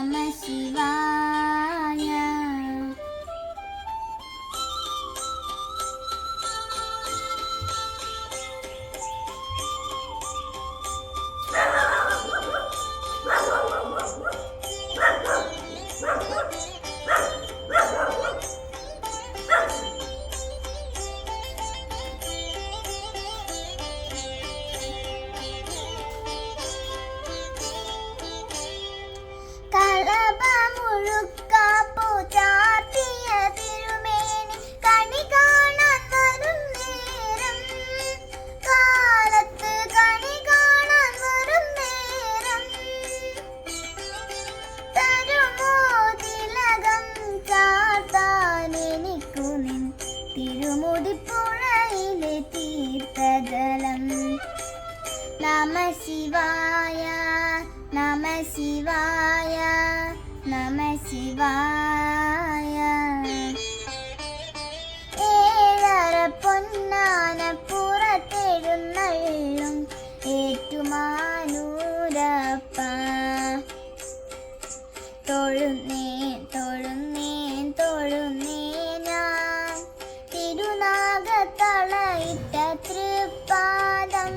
നമ ശിവായ. തിരുമുടിപ്പുഴയിലെ തീർത്ഥജലം. നമ ശിവായ നമ ശിവായ നമ ശിവായ. ഏഴര പൊന്നാന പുറത്തെഴുന്നള്ളും ഏറ്റുമാനൂരപ്പ. തൊഴുന്നേ തൊഴുന്നേ തൊഴുന്നേ ഞാൻ തിരുനാഗത്തളയിട്ട തൃപ്പാദം.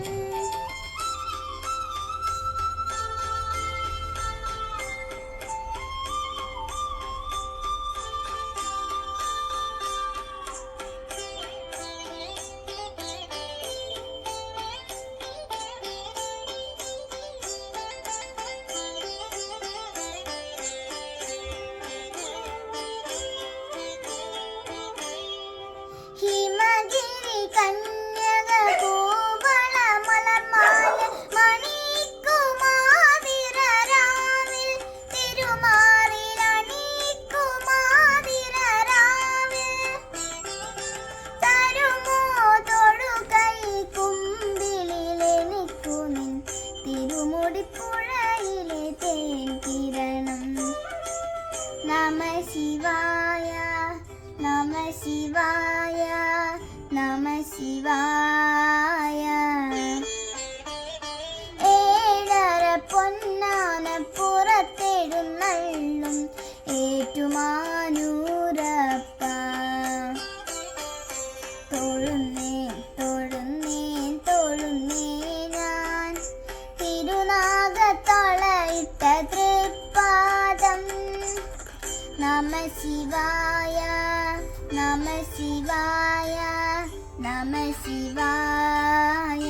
ഹിമഗിരി കന്യക കൂവള മലർമാല മണിക്കുമാതിരരാവിൽ തിരുമാറിലണിക്കുമാതിരരാവിൽ. തരുമോ തൊഴുകൈ കുമ്പിളിലെനിക്കു നിൻ തിരുമുടിപ്പുഴയിലെ തേൻ കിരണം. നമ ശിവായ നമ ശിവായ നമ ശിവായ. ഏഴര പൊന്നാന പുറത്തെഴുന്നള്ളും ഏറ്റുമാനൂരപ്പ. തൊഴുന്നേ തൊഴുന്നേ തൊഴുന്നേ ഞാൻ തിരുനാഗത്തളയിട്ട തൃപ്പാദം. നമ ശിവായ നമ ശിവായ നമ ശിവായ.